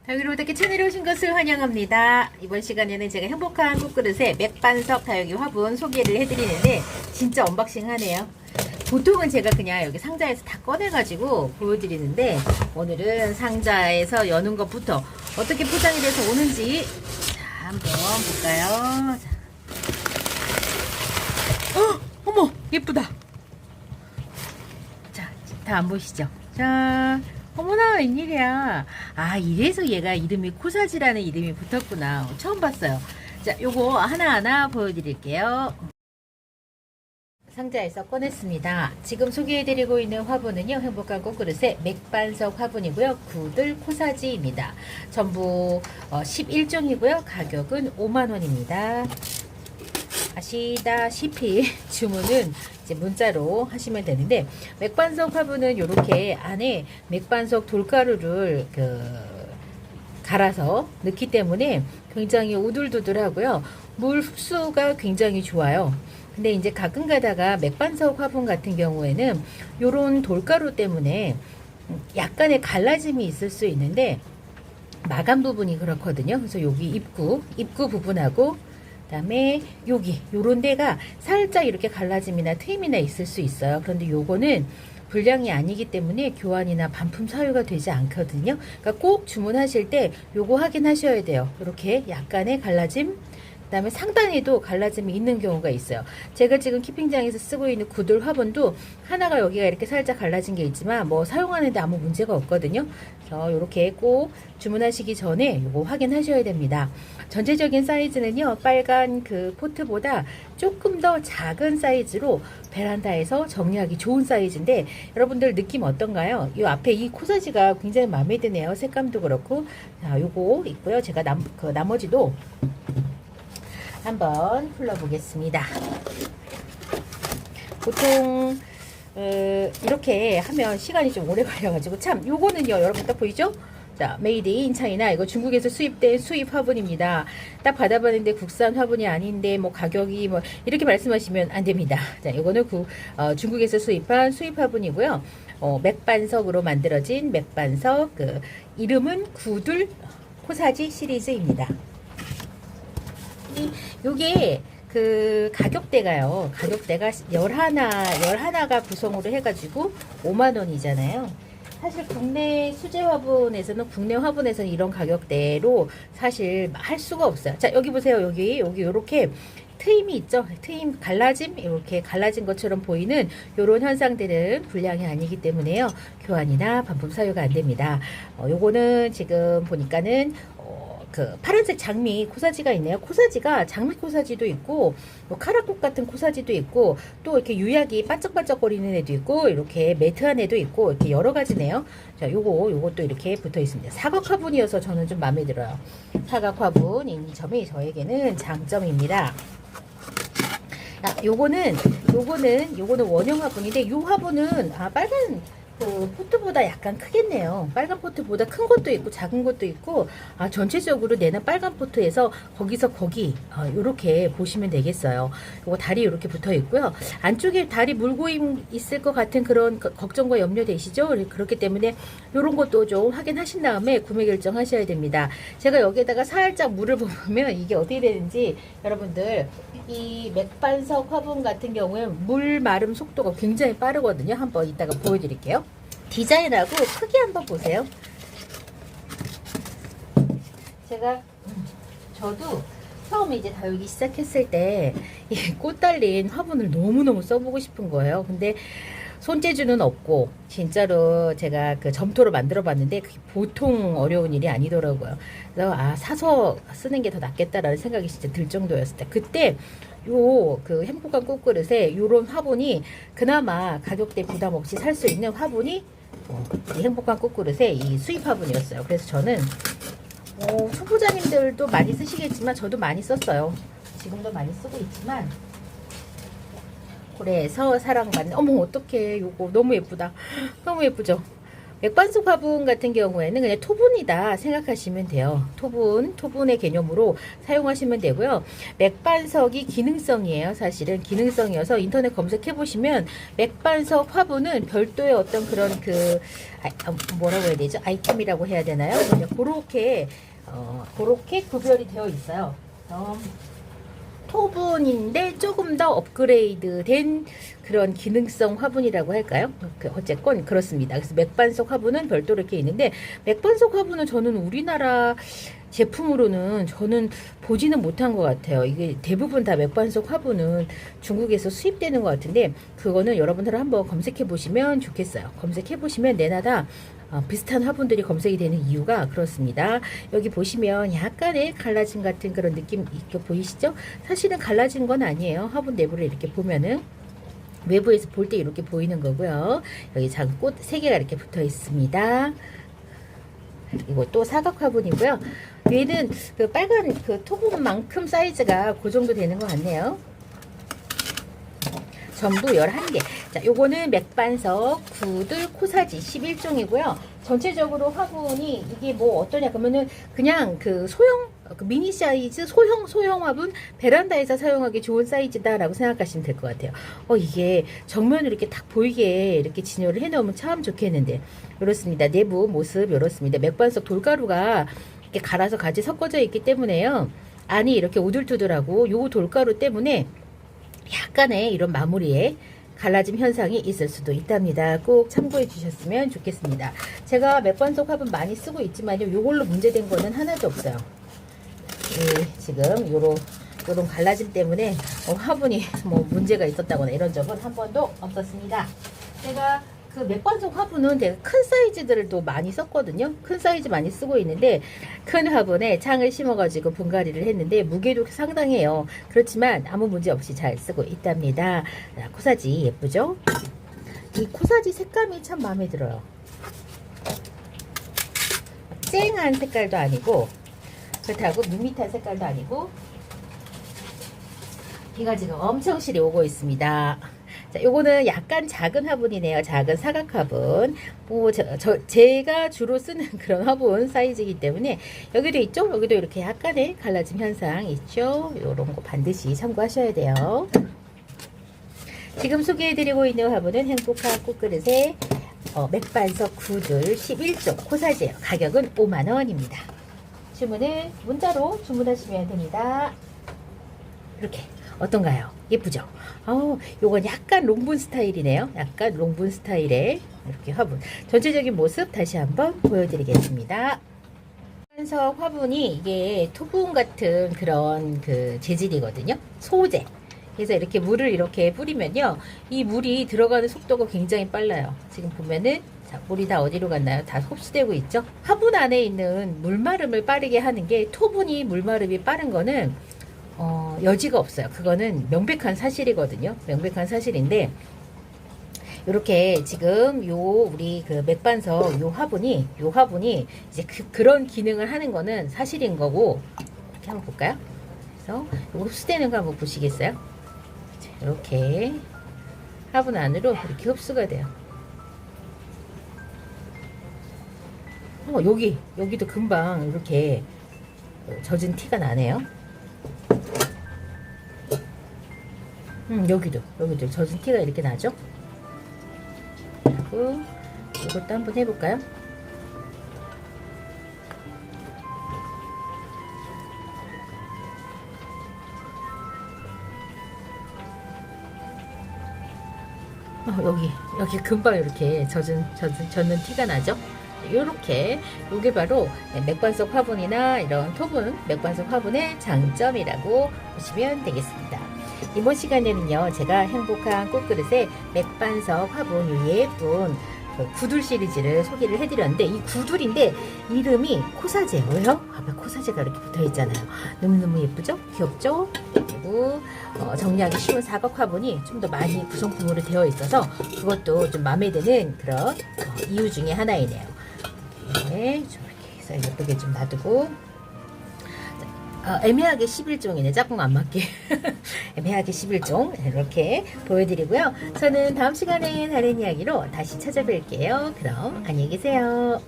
다육이로부터 채널에 오신 것을 환영합니다. 이번 시간에는 제가 행복한 꽃그릇에 맥반석 다육이 화분 소개를 해드리는데 진짜 언박싱 하네요. 보통은 제가 그냥 여기 상자에서 다 꺼내가지고 보여드리는데 오늘은 상자에서 여는 것부터 어떻게 포장이 돼서 오는지 자, 한번 볼까요? 어머 예쁘다. 자, 다 안 보시죠? 자, 어머나 웬일이야. 아, 이래서 얘가 이름이 코사지라는 이름이 붙었구나. 처음 봤어요. 자, 요거 하나하나 보여드릴게요. 상자에서 꺼냈습니다. 지금 소개해드리고 있는 화분은요, 행복한 꽃그릇의 맥반석 화분이고요. 구들 코사지입니다. 전부 11종이고요. 가격은 5만원입니다. 아시다시피 주문은 이제 문자로 하시면 되는데, 맥반석 화분은 이렇게 안에 맥반석 돌가루를 갈아서 넣기 때문에 굉장히 우둘두둘하고요. 물 흡수가 굉장히 좋아요. 근데 이제 가끔 가다가 맥반석 화분 같은 경우에는 요런 돌가루 때문에 약간의 갈라짐이 있을 수 있는데, 마감 부분이 그렇거든요. 그래서 여기 입구 부분하고 그다음에 여기 요런 데가 살짝 이렇게 갈라짐이나 트임이나 있을 수 있어요. 그런데 요거는 불량이 아니기 때문에 교환이나 반품 사유가 되지 않거든요. 그러니까 꼭 주문하실 때 요거 확인하셔야 돼요. 이렇게 약간의 갈라짐, 그 다음에 상단에도 갈라짐이 있는 경우가 있어요. 제가 지금 키핑장에서 쓰고 있는 구들 화분도 하나가 여기가 이렇게 살짝 갈라진 게 있지만 뭐 사용하는데 아무 문제가 없거든요. 그래서 이렇게 꼭 주문하시기 전에 이거 확인하셔야 됩니다. 전체적인 사이즈는요, 빨간 그 포트보다 조금 더 작은 사이즈로 베란다에서 정리하기 좋은 사이즈인데, 여러분들 느낌 어떤가요? 이 앞에 이 코사지가 굉장히 마음에 드네요. 색감도 그렇고. 자, 요거 있고요. 제가 나머지도 한번 풀러보겠습니다. 보통 이렇게 하면 시간이 좀 오래 걸려가지고, 참 요거는요 여러분 딱 보이죠? 자, 메이드 인 차이나, 이거 중국에서 수입된 수입 화분입니다. 딱 받아봤는데 국산 화분이 아닌데 뭐 가격이 뭐 이렇게 말씀하시면 안 됩니다. 자, 이거는 중국에서 수입한 수입 화분이고요. 맥반석으로 만들어진 맥반석, 이름은 구들 코사지 시리즈입니다. 요게 가격대가요. 가격대가 11가 구성으로 해가지고 5만원이잖아요. 사실 국내 수제 화분에서는, 국내 화분에서는 이런 가격대로 사실 할 수가 없어요. 자, 여기 보세요. 여기 요렇게 트임이 있죠. 트임 갈라짐, 이렇게 갈라진 것처럼 보이는 요런 현상들은 불량이 아니기 때문에요. 교환이나 반품 사유가 안 됩니다. 요거는 지금 보니까는 파란색 장미 코사지가 있네요. 코사지가 장미 코사지도 있고, 뭐 카라꽃 같은 코사지도 있고, 또 이렇게 유약이 반짝반짝거리는 애도 있고, 이렇게 매트한 애도 있고, 이렇게 여러 가지네요. 자, 요것도 이렇게 붙어 있습니다. 사각 화분이어서 저는 좀 마음에 들어요. 사각 화분인 점이 저에게는 장점입니다. 요거는 원형 화분인데, 요 화분은 빨간 포트보다 약간 크겠네요. 빨간 포트보다 큰 것도 있고 작은 것도 있고, 전체적으로 내는 빨간 포트에서 거기서 거기 요렇게 보시면 되겠어요. 요거 다리 이렇게 붙어 있고요. 안쪽에 다리 물고 있을 것 같은 그런 걱정과 염려 되시죠? 그렇기 때문에 요런 것도 좀 확인하신 다음에 구매 결정하셔야 됩니다. 제가 여기에다가 살짝 물을 부으면 이게 어떻게 되는지, 여러분들 이 맥반석 화분 같은 경우에 물 마름 속도가 굉장히 빠르거든요. 한번 이따가 보여드릴게요. 디자인하고 크기 한번 보세요. 저도 처음에 이제 다육이 시작했을 때 이 꽃 달린 화분을 너무너무 써보고 싶은 거예요. 근데 손재주는 없고, 진짜로 제가 점토로 만들어 봤는데 그게 보통 어려운 일이 아니더라고요. 그래서 사서 쓰는 게 더 낫겠다라는 생각이 진짜 들 정도였을 때, 그때 행복한 꽃그릇에 요런 화분이 그나마 가격대 부담 없이 살 수 있는 화분이 이 행복한 꽃그릇의 이 수입 화분이었어요. 그래서 저는 초보자님들도 많이 쓰시겠지만 저도 많이 썼어요. 지금도 많이 쓰고 있지만, 그래서 사랑받는, 어머 어떡해, 요거 너무 예쁘다. 너무 예쁘죠? 맥반석 화분 같은 경우에는 그냥 토분이다 생각하시면 돼요. 토분의 개념으로 사용하시면 되고요. 맥반석이 기능성이에요. 사실은 기능성이어서 인터넷 검색해 보시면 맥반석 화분은 별도의 어떤 그런 뭐라고 해야 되죠? 아이템이라고 해야 되나요? 그냥 그렇게 구별이 되어 있어요. 토분인데 조금 더 업그레이드된 그런 기능성 화분이라고 할까요? 어쨌건 그렇습니다. 그래서 맥반석 화분은 별도로 이렇게 있는데, 맥반석 화분은 저는 우리나라 제품으로는 저는 보지는 못한 것 같아요. 이게 대부분 다 맥반석 화분은 중국에서 수입되는 것 같은데, 그거는 여러분들 한번 검색해 보시면 좋겠어요. 검색해 보시면 내나다 비슷한 화분들이 검색이 되는 이유가 그렇습니다. 여기 보시면 약간의 갈라짐 같은 그런 느낌 있게 보이시죠? 사실은 갈라진 건 아니에요. 화분 내부를 이렇게 보면은 외부에서 볼 때 이렇게 보이는 거고요. 여기 작은 꽃 3개가 이렇게 붙어 있습니다. 이거 또 사각 화분이고요. 얘는 그 빨간 그 토분만큼 사이즈가 그 정도 되는 것 같네요. 전부 11개. 자, 요거는 맥반석 구들 코사지 11종이고요. 전체적으로 화분이 이게 뭐 어떠냐 그러면은 그냥 그 소형 미니 사이즈 소형 화분 베란다에서 사용하기 좋은 사이즈다라고 생각하시면 될 것 같아요. 이게 정면으로 이렇게 딱 보이게 이렇게 진열을 해 놓으면 참 좋겠는데. 이렇습니다. 내부 모습 이렇습니다. 맥반석 돌가루가 이렇게 갈아서 같이 섞어져 있기 때문에요. 안이 이렇게 오돌토돌하고 요 돌가루 때문에 약간의 이런 마무리에 갈라짐 현상이 있을 수도 있답니다. 꼭 참고해 주셨으면 좋겠습니다. 제가 맥반석 화분 많이 쓰고 있지만요. 요걸로 문제된 거는 하나도 없어요. 지금 요런 갈라짐 때문에 화분이 뭐 문제가 있었다거나 이런 적은 한 번도 없었습니다. 제가 그 맥반석 화분은 되게 큰 사이즈들을 또 많이 썼거든요. 큰 사이즈 많이 쓰고 있는데, 큰 화분에 창을 심어가지고 분갈이를 했는데 무게도 상당해요. 그렇지만 아무 문제 없이 잘 쓰고 있답니다. 코사지 예쁘죠? 이 코사지 색감이 참 마음에 들어요. 쨍한 색깔도 아니고 그렇다고 밋밋한 색깔도 아니고, 비가 지금 엄청 실이 오고 있습니다. 자, 요거는 약간 작은 화분이네요. 작은 사각 화분. 제가 주로 쓰는 그런 화분 사이즈이기 때문에 여기도 있죠? 여기도 이렇게 약간의 갈라짐 현상 있죠? 요런 거 반드시 참고하셔야 돼요. 지금 소개해드리고 있는 화분은 행복한 꽃그릇의 맥반석 구들 11종 코사지예요. 가격은 5만원입니다. 주문은 문자로 주문하시면 됩니다. 이렇게 어떤가요? 예쁘죠? 요건 약간 롱분 스타일이네요. 약간 롱분 스타일의 이렇게 화분. 전체적인 모습 다시 한번 보여드리겠습니다. 맥반석 화분이 이게 토분 같은 그런 그 재질이거든요. 소재. 그래서 이렇게 물을 이렇게 뿌리면요, 이 물이 들어가는 속도가 굉장히 빨라요. 지금 보면은 자, 물이 다 어디로 갔나요? 다 흡수되고 있죠. 화분 안에 있는 물마름을 빠르게 하는 게, 토분이 물마름이 빠른 거는 여지가 없어요. 그거는 명백한 사실이거든요. 명백한 사실인데, 이렇게 지금 우리 그 맥반석 요 화분이 이제 그런 기능을 하는 거는 사실인 거고, 이렇게 한번 볼까요? 그래서 요거 흡수되는 거 한번 보시겠어요? 자, 이렇게 화분 안으로 이렇게 흡수가 돼요. 여기도 금방 이렇게 젖은 티가 나네요. 여기도 젖은 티가 이렇게 나죠? 그리고 이것도 한번 해볼까요? 여기 금방 이렇게 젖는 티가 나죠? 요게 바로 맥반석 화분이나 이런 토분 맥반석 화분의 장점이라고 보시면 되겠습니다. 이번 시간에는요, 제가 행복한 꽃그릇의 맥반석 화분 요 예쁜 구들 시리즈를 소개를 해드렸는데, 이 구들인데 이름이 코사지예요. 왜요? 코사지가 이렇게 붙어있잖아요. 너무너무 예쁘죠? 귀엽죠? 그리고 정리하기 쉬운 사각 화분이 좀 더 많이 구성품으로 되어 있어서 그것도 좀 마음에 드는 그런 이유 중에 하나이네요. 이렇게 해서 예쁘게 좀 놔두고, 애매하게 11종이네. 짝꿍 안 맞게. 애매하게 11종. 이렇게 보여드리고요. 저는 다음 시간에 다른 이야기로 다시 찾아뵐게요. 그럼 안녕히 계세요.